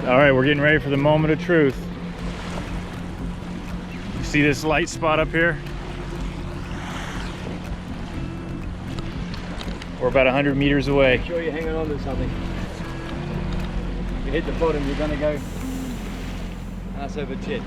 All right, we're getting ready for the moment of truth. You see this light spot up here? We're about 100 meters away. Make sure you're hanging on to something. If you hit the bottom, you're gonna go ass over tit.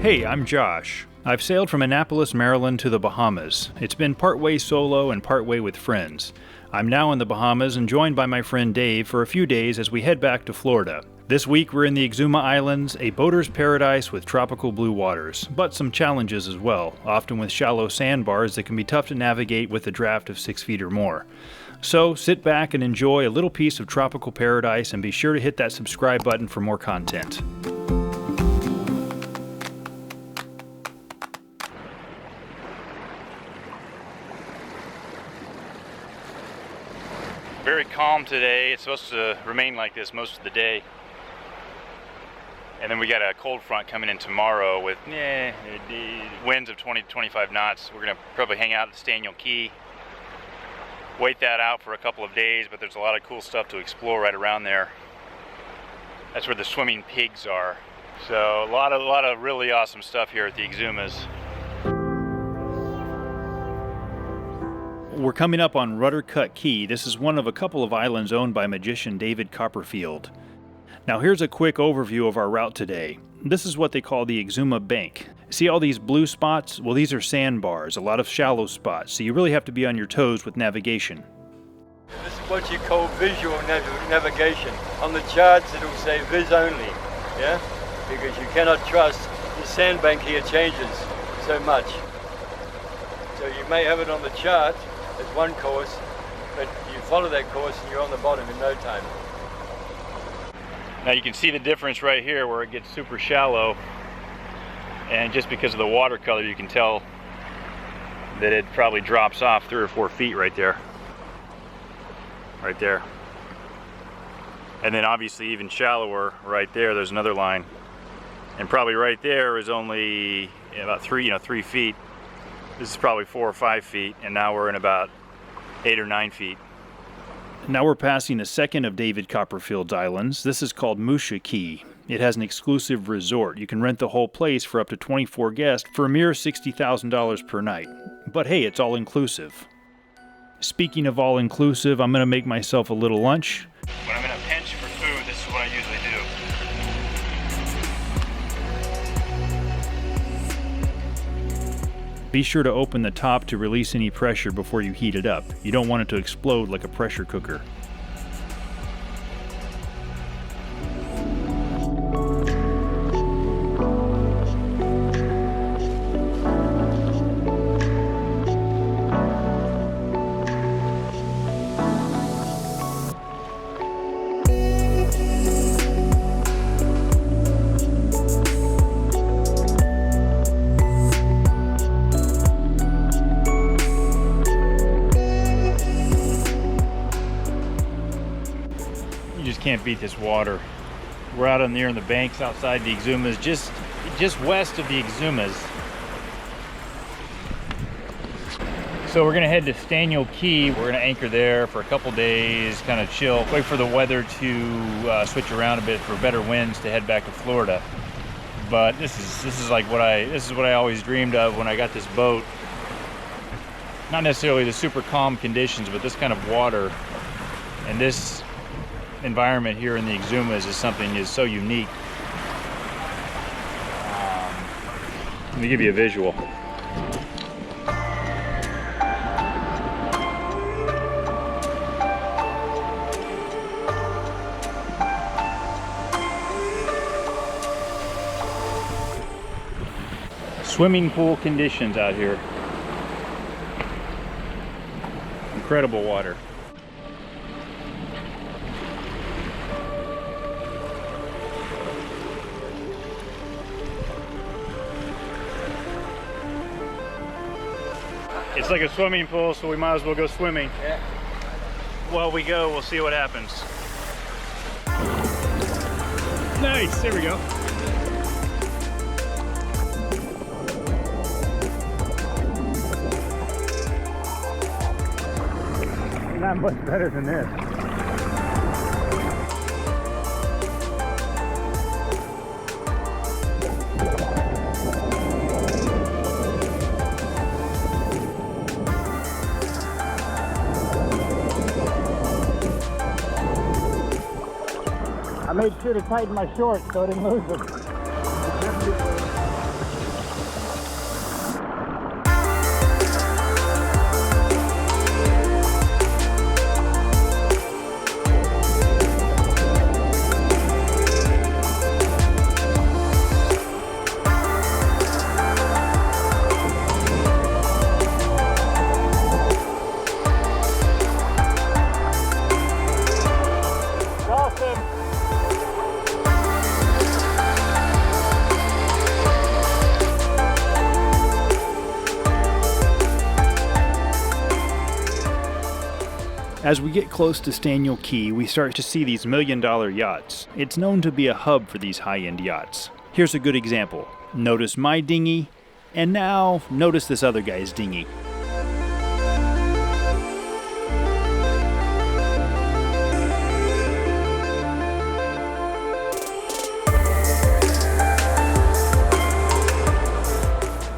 Hey, I'm Josh. I've sailed from Annapolis, Maryland to the Bahamas. It's been partway solo and partway with friends. I'm now in the Bahamas and joined by my friend Dave for a few days as we head back to Florida. This week we're in the Exuma Islands, a boater's paradise with tropical blue waters, but some challenges as well, often with shallow sandbars that can be tough to navigate with a draft of 6 feet or more. So sit back and enjoy a little piece of tropical paradise, and be sure to hit that subscribe button for more content. Very calm today. It's supposed to remain like this most of the day. And then we got a cold front coming in tomorrow with winds of 20 to 25 knots. We're gonna probably hang out at Staniel Cay, wait that out for a couple of days, but there's a lot of cool stuff to explore right around there. That's where the swimming pigs are. So a lot of really awesome stuff here at the Exumas. We're coming up on Rudder Cut Key. This is one of a couple of islands owned by magician David Copperfield. Now here's a quick overview of our route today. This is what they call the Exuma Bank. See all these blue spots? Well, these are sandbars, a lot of shallow spots, so you really have to be on your toes with navigation. This is what you call visual navigation. On the charts it'll say vis only, yeah? Because you cannot trust, the sandbank here changes so much. So you may have it on the chart as one course, but you follow that course and you're on the bottom in no time. Now you can see the difference right here where it gets super shallow, and just because of the watercolor you can tell that it probably drops off 3 or 4 feet right there. Right there. And then obviously even shallower right there, there's another line. And probably right there is only about 3 feet. This is probably 4 or 5 feet, and now we're in about 8 or 9 feet. Now we're passing a second of David Copperfield's islands. This is called Musha Key. It has an exclusive resort. You can rent the whole place for up to 24 guests for a mere $60,000 per night. But hey, it's all inclusive. Speaking of all inclusive, I'm going to make myself a little lunch. When I'm in a pinch for food, this is what I usually do. Be sure to open the top to release any pressure before you heat it up. You don't want it to explode like a pressure cooker. Can't beat this water. We're out on the banks outside the Exumas, just west of the Exumas. So we're gonna head to Staniel Cay. We're gonna anchor there for a couple days, kind of chill, wait for the weather to switch around a bit for better winds to head back to Florida. But this is what I always dreamed of when I got this boat. Not necessarily the super calm conditions, but this kind of water and this environment here in the Exumas is something is so unique. Let me give you a visual. Swimming pool conditions out here. Incredible water. It's like a swimming pool, so we might as well go swimming. Yeah. While we go, we'll see what happens. Nice, there we go. Not much better than this. I made sure to tighten my shorts so I didn't lose them. As we get close to Staniel Cay, we start to see these $1 million yachts. It's known to be a hub for these high-end yachts. Here's a good example. Notice my dinghy, and now notice this other guy's dinghy.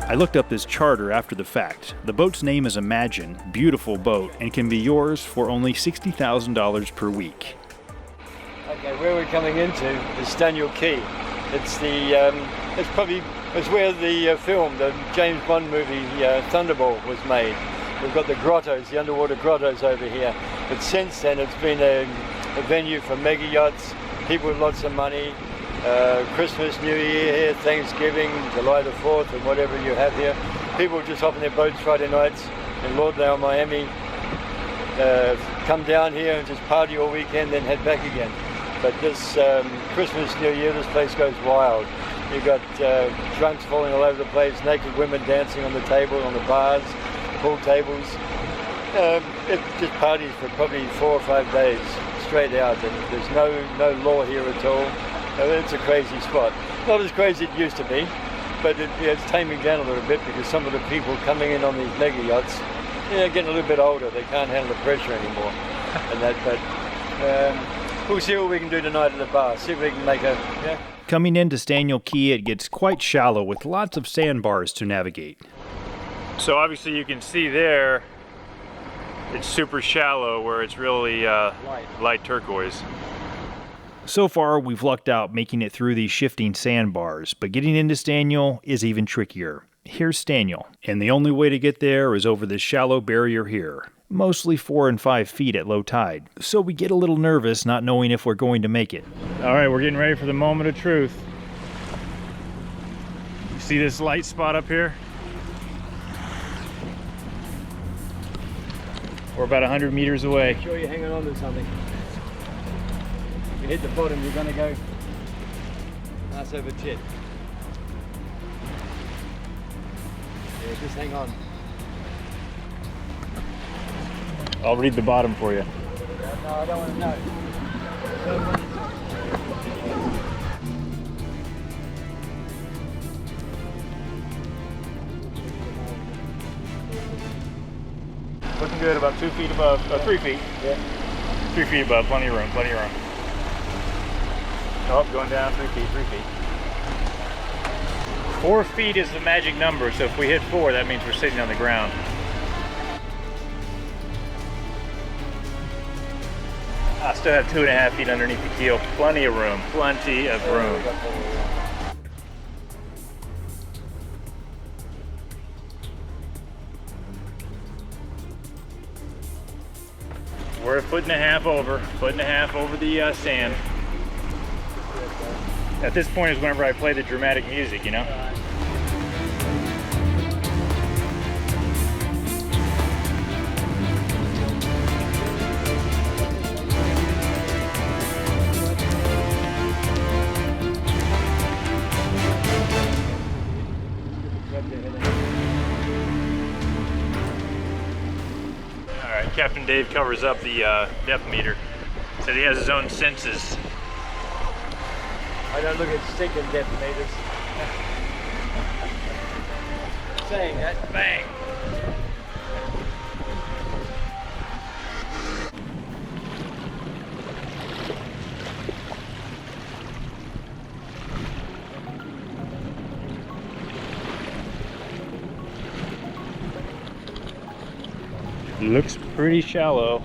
I looked up this charter after the fact. The boat's name is Imagine, beautiful boat, and can be yours for only $60,000 per week. Okay, where we're coming into is Staniel Cay. It's where the film, the James Bond movie Thunderball was made. We've got the grottos, the underwater grottos over here. But since then, it's been a venue for mega yachts, people with lots of money. Christmas, New Year here, Thanksgiving, July the 4th, and whatever you have here. People just hop in their boats Friday nights in Lauderdale, Miami, come down here and just party all weekend, then head back again. But this Christmas, New Year, this place goes wild. You've got drunks falling all over the place, naked women dancing on the table, on the bars, pool tables. It just parties for probably 4 or 5 days straight out, and there's no law here at all. It's a crazy spot. Not as crazy as it used to be, but it's taming down a little bit because some of the people coming in on these mega yachts, getting a little bit older. They can't handle the pressure anymore. And that, but we'll see what we can do tonight at the bar. See if we can make a. Yeah. Coming into Staniel Cay, it gets quite shallow with lots of sandbars to navigate. So obviously you can see there, it's super shallow where it's really light turquoise. So far, we've lucked out making it through these shifting sandbars, but getting into Staniel is even trickier. Here's Staniel, and the only way to get there is over this shallow barrier here, mostly 4 and 5 feet at low tide. So we get a little nervous not knowing if we're going to make it. All right, we're getting ready for the moment of truth. You see this light spot up here? We're about 100 meters away. Make sure you're hanging on to something. You hit the bottom, you're going to go ass over tit. Yeah, just hang on. I'll read the bottom for you. No, I don't want to know. Looking good, about 2 feet above, 3 feet. Yeah. 3 feet above, plenty of room, plenty of room. Oh, going down 3 feet, 3 feet. 4 feet is the magic number, so if we hit 4, that means we're sitting on the ground. I still have 2.5 feet underneath the keel. Plenty of room, plenty of room. We're 1.5 foot over the sand. At this point is whenever I play the dramatic music, you know? Alright, Captain Dave covers up the depth meter. Said he has his own senses. I don't look at stinking depth meters. Saying that. Bang! Looks pretty shallow.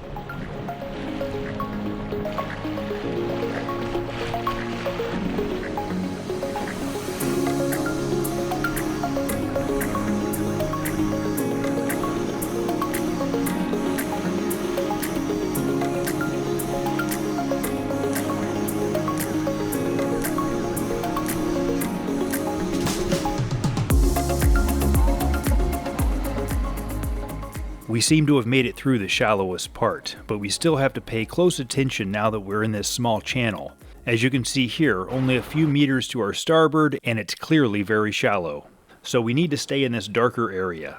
We seem to have made it through the shallowest part, but we still have to pay close attention now that we're in this small channel. As you can see here, only a few meters to our starboard, and it's clearly very shallow. So we need to stay in this darker area.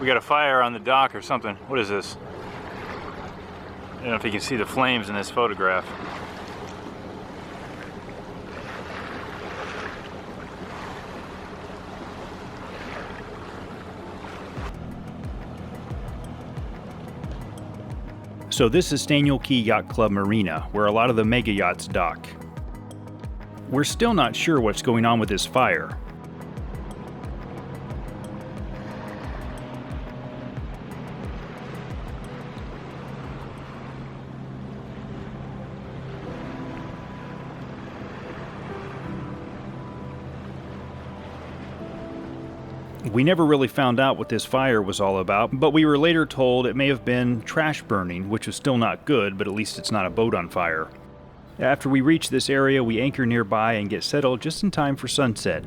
We got a fire on the dock or something. What is this? I don't know if you can see the flames in this photograph. So this is Staniel Cay Yacht Club Marina, where a lot of the mega yachts dock. We're still not sure what's going on with this fire. We never really found out what this fire was all about, but we were later told it may have been trash burning, which was still not good, but at least it's not a boat on fire. After we reach this area, we anchor nearby and get settled just in time for sunset.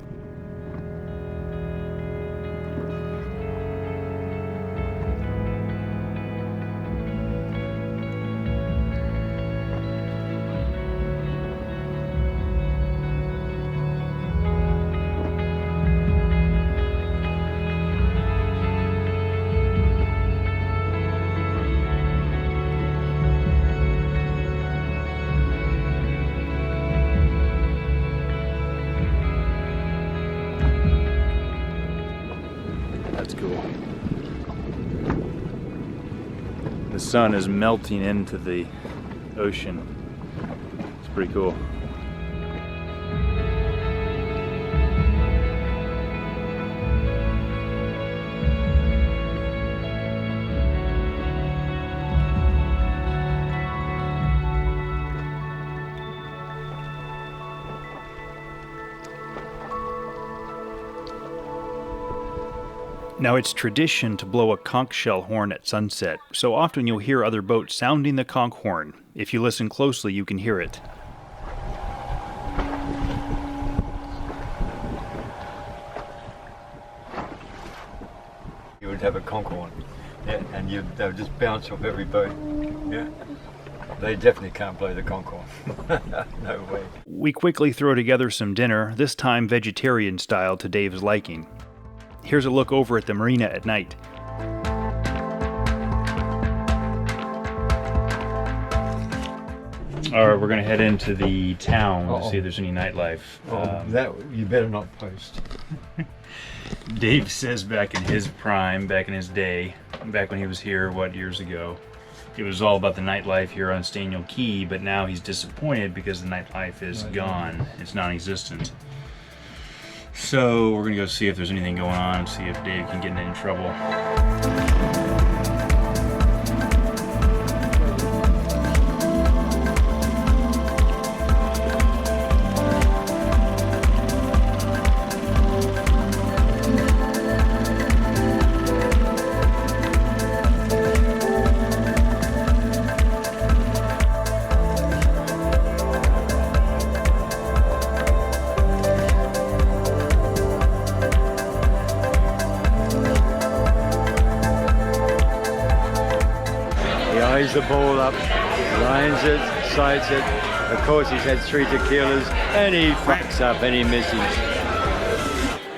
That's cool. The sun is melting into the ocean. It's pretty cool. Now it's tradition to blow a conch shell horn at sunset, so often you'll hear other boats sounding the conch horn. If you listen closely, you can hear it. You would have a conch horn, yeah, and they would just bounce off every boat, yeah. They definitely can't blow the conch horn. No way. We quickly throw together some dinner, this time vegetarian style to Dave's liking. Here's a look over at the marina at night. All right, we're gonna head into the town to see if there's any nightlife. That you better not post. Dave says back in his prime, back in his day, back when he was here, what, years ago, it was all about the nightlife here on Staniel Cay, but now he's disappointed because the nightlife is gone. It's non-existent. So we're gonna go see if there's anything going on, see if Dave can get in any trouble. Eyes the ball up, lines it, sights it. Of course, he's had 3 tequilas, and he fucks up and he misses.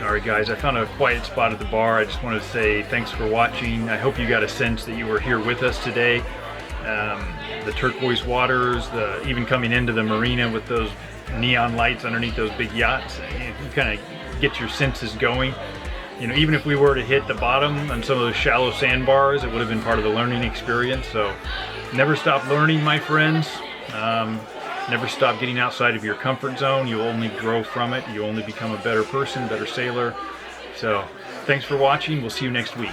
Alright guys, I found a quiet spot at the bar. I just wanted to say thanks for watching. I hope you got a sense that you were here with us today. The turquoise waters, even coming into the marina with those neon lights underneath those big yachts, you kind of get your senses going. You know, even if we were to hit the bottom on some of those shallow sandbars, it would have been part of the learning experience. So never stop learning, my friends. Never stop getting outside of your comfort zone. You'll only grow from it. You only become a better person, better sailor. So thanks for watching. We'll see you next week.